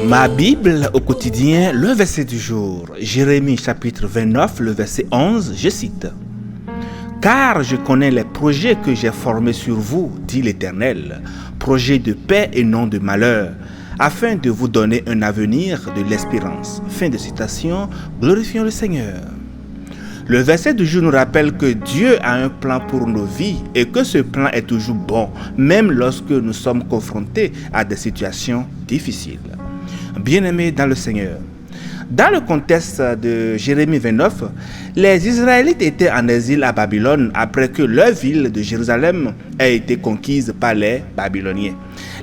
Ma Bible au quotidien, le verset du jour, Jérémie chapitre 29, le verset 11, je cite. « Car je connais les projets que j'ai formés sur vous, dit l'Éternel, projets de paix et non de malheur, afin de vous donner un avenir de l'espérance. » Fin de citation, glorifions le Seigneur. Le verset du jour nous rappelle que Dieu a un plan pour nos vies et que ce plan est toujours bon, même lorsque nous sommes confrontés à des situations difficiles. Bien-aimés dans le Seigneur, dans le contexte de Jérémie 29, les Israélites étaient en exil à Babylone après que leur ville de Jérusalem ait été conquise par les Babyloniens.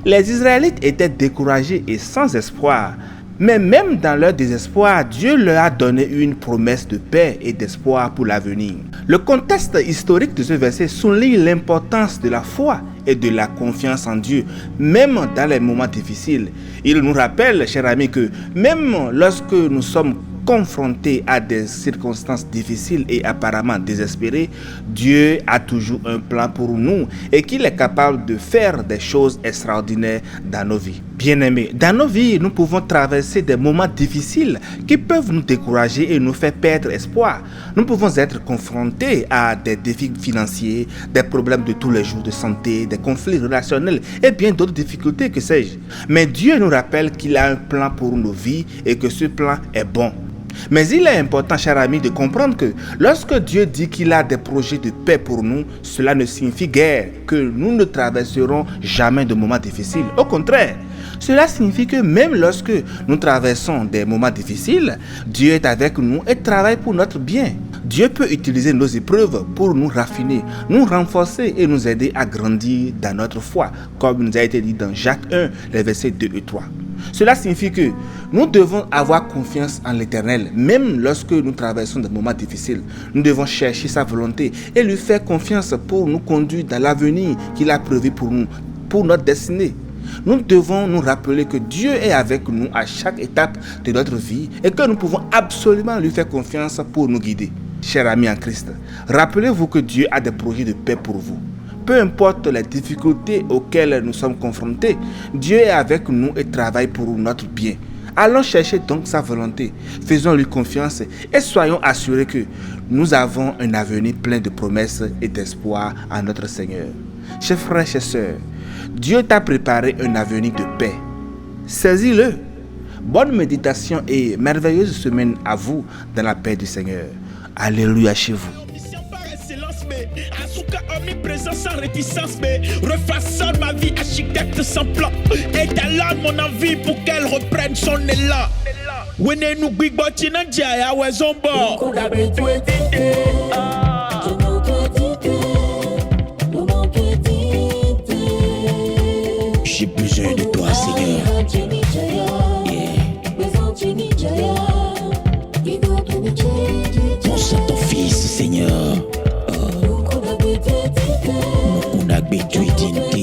Les Israélites étaient découragés et sans espoir. Mais même dans leur désespoir, Dieu leur a donné une promesse de paix et d'espoir pour l'avenir. Le contexte historique de ce verset souligne l'importance de la foi et de la confiance en Dieu, même dans les moments difficiles. Il nous rappelle, chers amis, que même lorsque nous sommes confrontés à des circonstances difficiles et apparemment désespérées, Dieu a toujours un plan pour nous et qu'il est capable de faire des choses extraordinaires dans nos vies. Bien-aimés, dans nos vies, nous pouvons traverser des moments difficiles qui peuvent nous décourager et nous faire perdre espoir. Nous pouvons être confrontés à des défis financiers, des problèmes de tous les jours de santé, des conflits relationnels et bien d'autres difficultés, que sais-je. Mais Dieu nous rappelle qu'il a un plan pour nos vies et que ce plan est bon. Mais il est important, chers amis, de comprendre que lorsque Dieu dit qu'il a des projets de paix pour nous, cela ne signifie guère que nous ne traverserons jamais de moments difficiles. Au contraire, cela signifie que même lorsque nous traversons des moments difficiles, Dieu est avec nous et travaille pour notre bien. Dieu peut utiliser nos épreuves pour nous raffiner, nous renforcer et nous aider à grandir dans notre foi, comme il nous a été dit dans Jacques 1, les versets 2 et 3. Cela signifie que nous devons avoir confiance en l'Éternel, même lorsque nous traversons des moments difficiles. Nous devons chercher sa volonté et lui faire confiance pour nous conduire dans l'avenir qu'il a prévu pour nous, pour notre destinée. Nous devons nous rappeler que Dieu est avec nous à chaque étape de notre vie et que nous pouvons absolument lui faire confiance pour nous guider. Chers amis en Christ, rappelez-vous que Dieu a des projets de paix pour vous. Peu importe les difficultés auxquelles nous sommes confrontés, Dieu est avec nous et travaille pour notre bien. Allons chercher donc sa volonté, faisons-lui confiance et soyons assurés que nous avons un avenir plein de promesses et d'espoir en notre Seigneur. Chers frères, chers sœurs, Dieu t'a préparé un avenir de paix. Saisis-le. Bonne méditation et merveilleuse semaine à vous dans la paix du Seigneur. Alléluia chez vous. Asuka omniprésent sans réticence, mais refaçonne ma vie, architecte sans plan. Étalonne mon envie pour qu'elle reprenne son élan. Wene nous big botina jaya wezombo. J'ai besoin de toi, Seigneur. Pense à ton fils, Seigneur. Mukuna Gbetuidin.